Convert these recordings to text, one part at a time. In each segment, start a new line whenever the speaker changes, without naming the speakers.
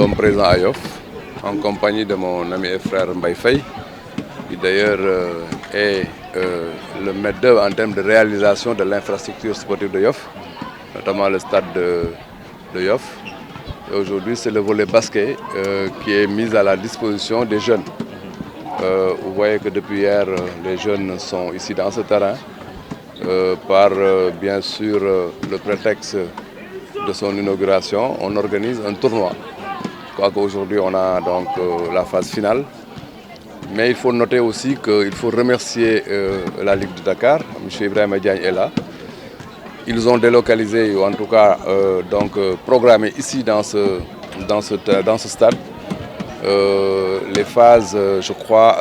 sommes présents à Yoff en compagnie de mon ami et frère Mbaye Faye, qui d'ailleurs est le maître d'œuvre en termes de réalisation de l'infrastructure sportive de Yoff, notamment le stade de Yoff. Et aujourd'hui, c'est le volet basket qui est mis à la disposition des jeunes. Vous voyez que depuis hier, les jeunes sont ici dans ce terrain par bien sûr le prétexte de son inauguration. On organise un tournoi. Je crois qu'aujourd'hui on a donc la phase finale. Mais il faut noter aussi qu'il faut remercier la Ligue de Dakar. M. Ibrahim Diagne est là. Ils ont délocalisé, ou en tout cas programmé ici dans ce stade les phases, je crois,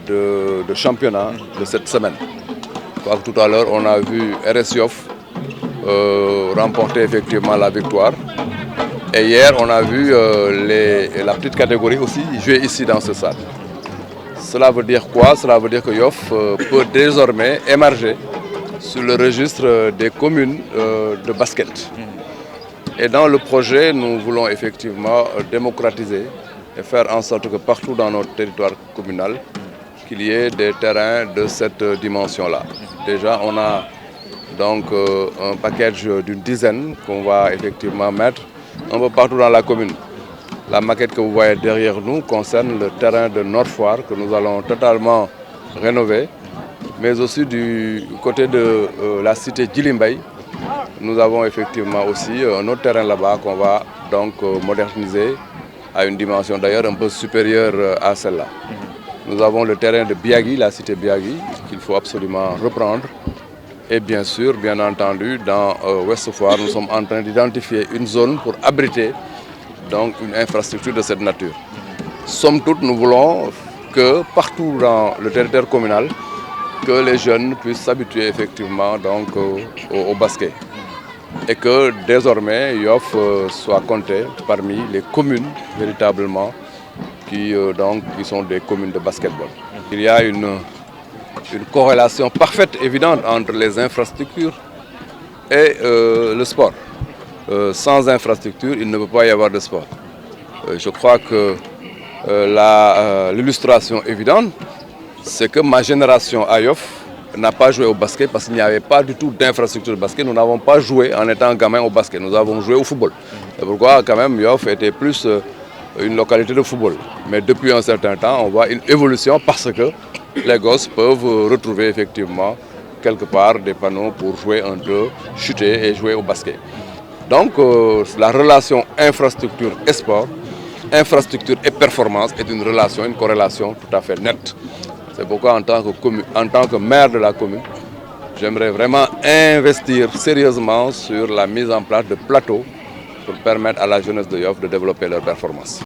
de championnat de cette semaine. Je crois que tout à l'heure on a vu RS Yoff remporter effectivement la victoire. Et hier, on a vu la petite catégorie aussi jouer ici dans ce stade. Cela veut dire quoi? Cela veut dire que Yoff peut désormais émerger sur le registre des communes de basket. Et dans le projet, nous voulons effectivement démocratiser et faire en sorte que partout dans notre territoire communal, qu'il y ait des terrains de cette dimension-là. Déjà, on a donc un package d'une dizaine qu'on va effectivement mettre un peu partout dans la commune. La maquette que vous voyez derrière nous concerne le terrain de Nord Foire que nous allons totalement rénover, mais aussi du côté de la cité Djilimbey. Nous avons effectivement aussi un autre terrain là-bas qu'on va donc moderniser à une dimension d'ailleurs un peu supérieure à celle-là. Nous avons le terrain de Biagui, la cité Biagui, qu'il faut absolument reprendre. Et bien sûr, bien entendu, dans Ouest Foire, nous sommes en train d'identifier une zone pour abriter donc une infrastructure de cette nature. Somme toute, nous voulons que partout dans le territoire communal, que les jeunes puissent s'habituer effectivement donc, au basket. Et que désormais, Yoff soit compté parmi les communes véritablement qui sont des communes de basketball. Il y a une corrélation parfaite, évidente entre les infrastructures et le sport. Sans infrastructure, il ne peut pas y avoir de sport. Je crois que l'illustration évidente, c'est que ma génération à Yoff n'a pas joué au basket parce qu'il n'y avait pas du tout d'infrastructure de basket. Nous n'avons pas joué en étant gamin au basket, nous avons joué au football. C'est pourquoi quand même Yoff était plus une localité de football. Mais depuis un certain temps, on voit une évolution parce que les gosses peuvent retrouver effectivement quelque part des panneaux pour jouer un peu, chuter et jouer au basket. Donc la relation infrastructure et sport, infrastructure et performance est une relation, une corrélation tout à fait nette. C'est pourquoi en tant que maire de la commune, j'aimerais vraiment investir sérieusement sur la mise en place de plateaux pour permettre à la jeunesse de Yoff de développer leurs performances.